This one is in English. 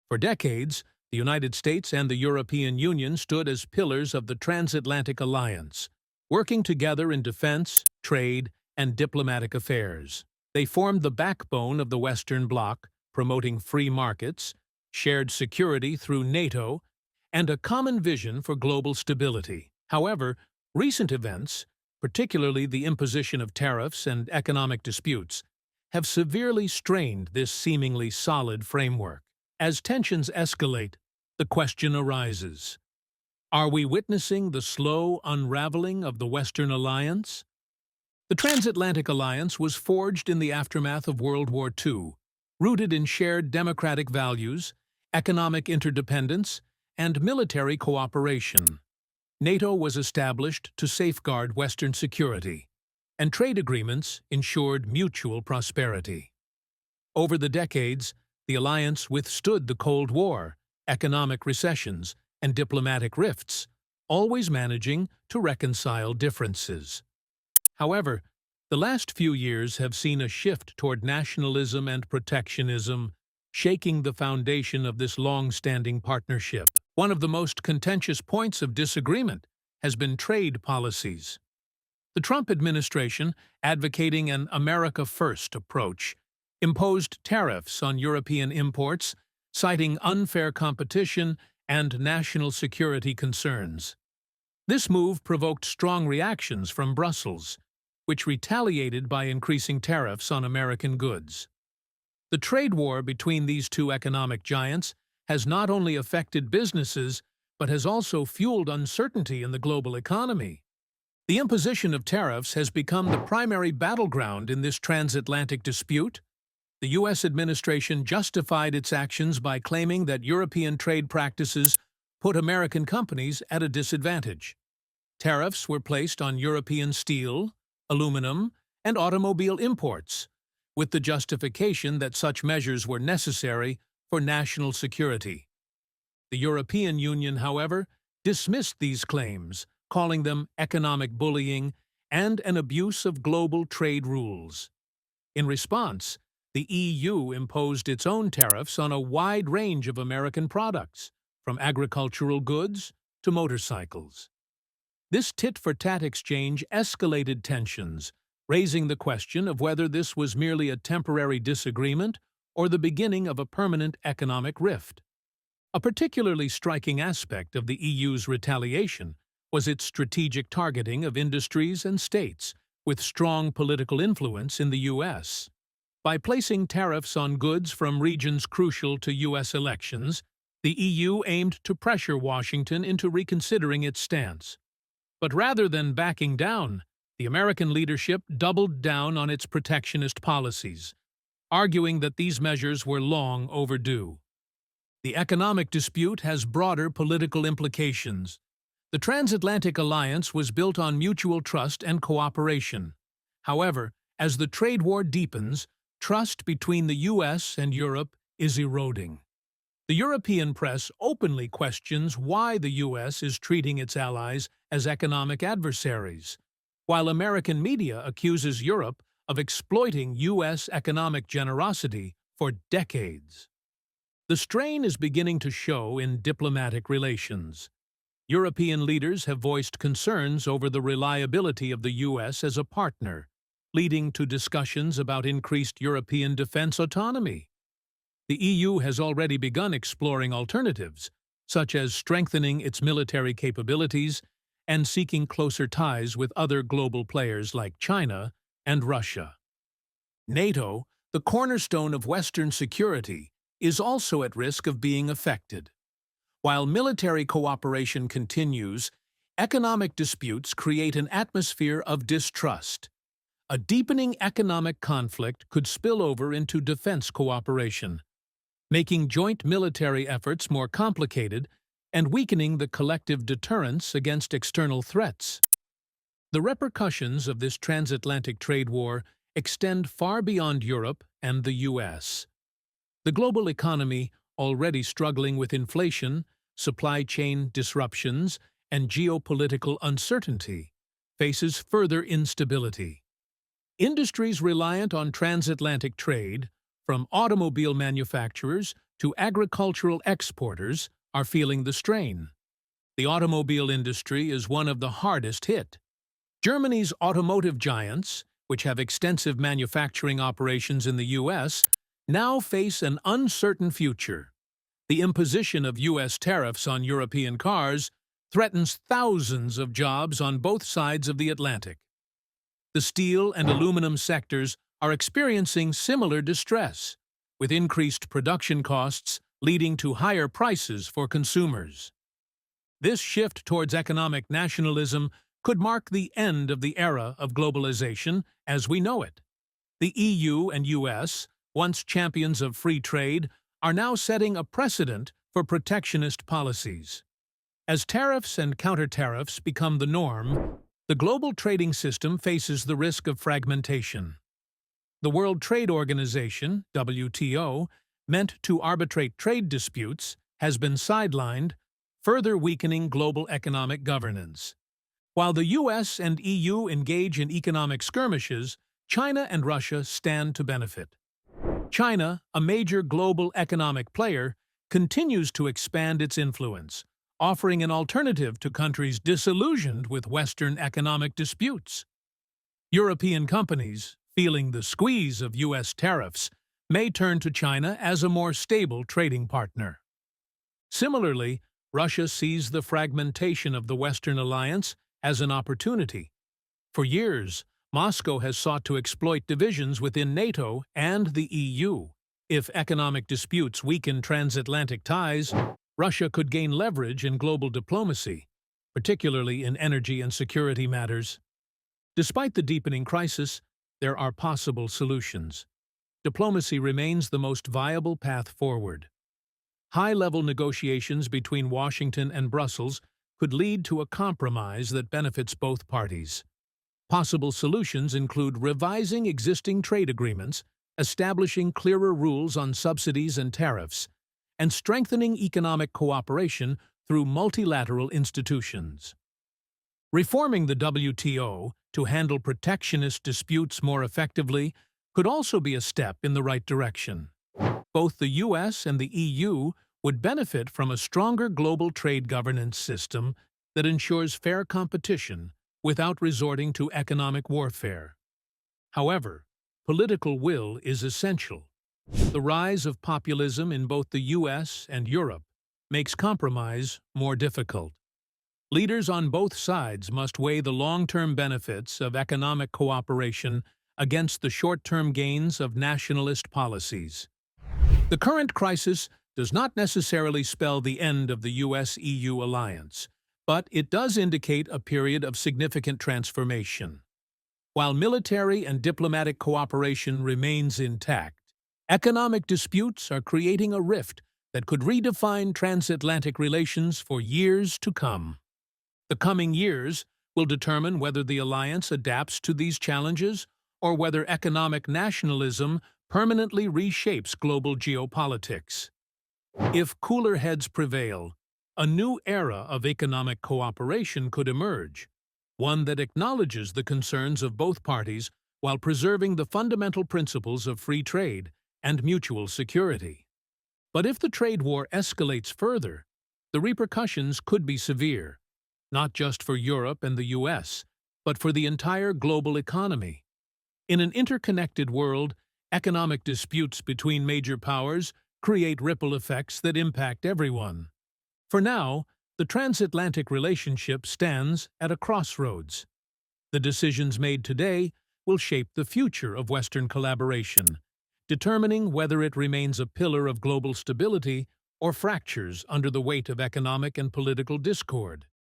For decades, the United States and the European Union stood as pillars of the transatlantic alliance, working together in defense, trade, and diplomatic affairs. They formed the backbone of the Western Bloc, promoting free markets, shared security through NATO, and a common vision for global stability. However, recent events, particularly the imposition of tariffs and economic disputes, have severely strained this seemingly solid framework. As tensions escalate, the question arises: are we witnessing the slow unraveling of the Western alliance? The Transatlantic Alliance was forged in the aftermath of World War II, rooted in shared democratic values, economic interdependence, and military cooperation. NATO was established to safeguard Western security, and trade agreements ensured mutual prosperity. Over the decades, the alliance withstood the Cold War, economic recessions, and diplomatic rifts, always managing to reconcile differences. However, the last few years have seen a shift toward nationalism and protectionism, shaking the foundation of this long-standing partnership. One of the most contentious points of disagreement has been trade policies. The Trump administration, advocating an America First approach, imposed tariffs on European imports, citing unfair competition and national security concerns. This move provoked strong reactions from Brussels, which retaliated by increasing tariffs on American goods. The trade war between these two economic giants has not only affected businesses, but has also fueled uncertainty in the global economy. The imposition of tariffs has become the primary battleground in this transatlantic dispute. The U.S. administration justified its actions by claiming that European trade practices put American companies at a disadvantage. Tariffs were placed on European steel, aluminum, and automobile imports, with the justification that such measures were necessary for national security. The European Union, however, dismissed these claims, calling them economic bullying and an abuse of global trade rules. In response, the EU imposed its own tariffs on a wide range of American products, from agricultural goods to motorcycles. This tit-for-tat exchange escalated tensions, raising the question of whether this was merely a temporary disagreement or the beginning of a permanent economic rift. A particularly striking aspect of the EU's retaliation was its strategic targeting of industries and states with strong political influence in the U.S. By placing tariffs on goods from regions crucial to U.S. elections, the EU aimed to pressure Washington into reconsidering its stance. But rather than backing down, the American leadership doubled down on its protectionist policies, arguing that these measures were long overdue. The economic dispute has broader political implications. The transatlantic alliance was built on mutual trust and cooperation. However, as the trade war deepens, trust between the U.S. and Europe is eroding. The European press openly questions why the U.S. is treating its allies as economic adversaries, while American media accuses Europe of exploiting U.S. economic generosity for decades. The strain is beginning to show in diplomatic relations. European leaders have voiced concerns over the reliability of the U.S. as a partner, leading to discussions about increased European defense autonomy. The EU has already begun exploring alternatives, such as strengthening its military capabilities and seeking closer ties with other global players like China and Russia. NATO, the cornerstone of Western security, is also at risk of being affected. While military cooperation continues, economic disputes create an atmosphere of distrust. A deepening economic conflict could spill over into defense cooperation, making joint military efforts more complicated and weakening the collective deterrence against external threats. The repercussions of this transatlantic trade war extend far beyond Europe and the U.S. The global economy, already struggling with inflation, supply chain disruptions, and geopolitical uncertainty, faces further instability. Industries reliant on transatlantic trade, from automobile manufacturers to agricultural exporters are feeling the strain. The automobile industry is one of the hardest hit. Germany's automotive giants, which have extensive manufacturing operations in the U.S., now face an uncertain future. The imposition of U.S. tariffs on European cars threatens thousands of jobs on both sides of the Atlantic. The steel and aluminum sectors are experiencing similar distress, with increased production costs leading to higher prices for consumers. This shift towards economic nationalism could mark the end of the era of globalization as we know it. The EU and US, once champions of free trade, are now setting a precedent for protectionist policies. As tariffs and counter-tariffs become the norm, the global trading system faces the risk of fragmentation. The World Trade Organization, WTO, meant to arbitrate trade disputes, has been sidelined, further weakening global economic governance. While the US and EU engage in economic skirmishes, China and Russia stand to benefit. China, a major global economic player, continues to expand its influence, offering an alternative to countries disillusioned with Western economic disputes. European companies, feeling the squeeze of US tariffs, may turn to China as a more stable trading partner. Similarly, Russia sees the fragmentation of the Western alliance as an opportunity. For years, Moscow has sought to exploit divisions within NATO and the EU. If economic disputes weaken transatlantic ties, Russia could gain leverage in global diplomacy, particularly in energy and security matters. Despite the deepening crisis, there are possible solutions. Diplomacy remains the most viable path forward. High-level negotiations between Washington and Brussels could lead to a compromise that benefits both parties. Possible solutions include revising existing trade agreements, establishing clearer rules on subsidies and tariffs, and strengthening economic cooperation through multilateral institutions. Reforming the WTO to handle protectionist disputes more effectively could also be a step in the right direction. Both the US and the EU would benefit from a stronger global trade governance system that ensures fair competition without resorting to economic warfare. However, political will is essential. The rise of populism in both the US and Europe makes compromise more difficult. Leaders on both sides must weigh the long-term benefits of economic cooperation against the short-term gains of nationalist policies. The current crisis does not necessarily spell the end of the US-EU alliance, but it does indicate a period of significant transformation. While military and diplomatic cooperation remains intact, economic disputes are creating a rift that could redefine transatlantic relations for years to come. The coming years will determine whether the alliance adapts to these challenges or whether economic nationalism permanently reshapes global geopolitics. If cooler heads prevail, a new era of economic cooperation could emerge, one that acknowledges the concerns of both parties while preserving the fundamental principles of free trade and mutual security. But if the trade war escalates further, the repercussions could be severe, not just for Europe and the US, but for the entire global economy. In an interconnected world, economic disputes between major powers create ripple effects that impact everyone. For now, the transatlantic relationship stands at a crossroads. The decisions made today will shape the future of Western collaboration, determining whether it remains a pillar of global stability or fractures under the weight of economic and political discord.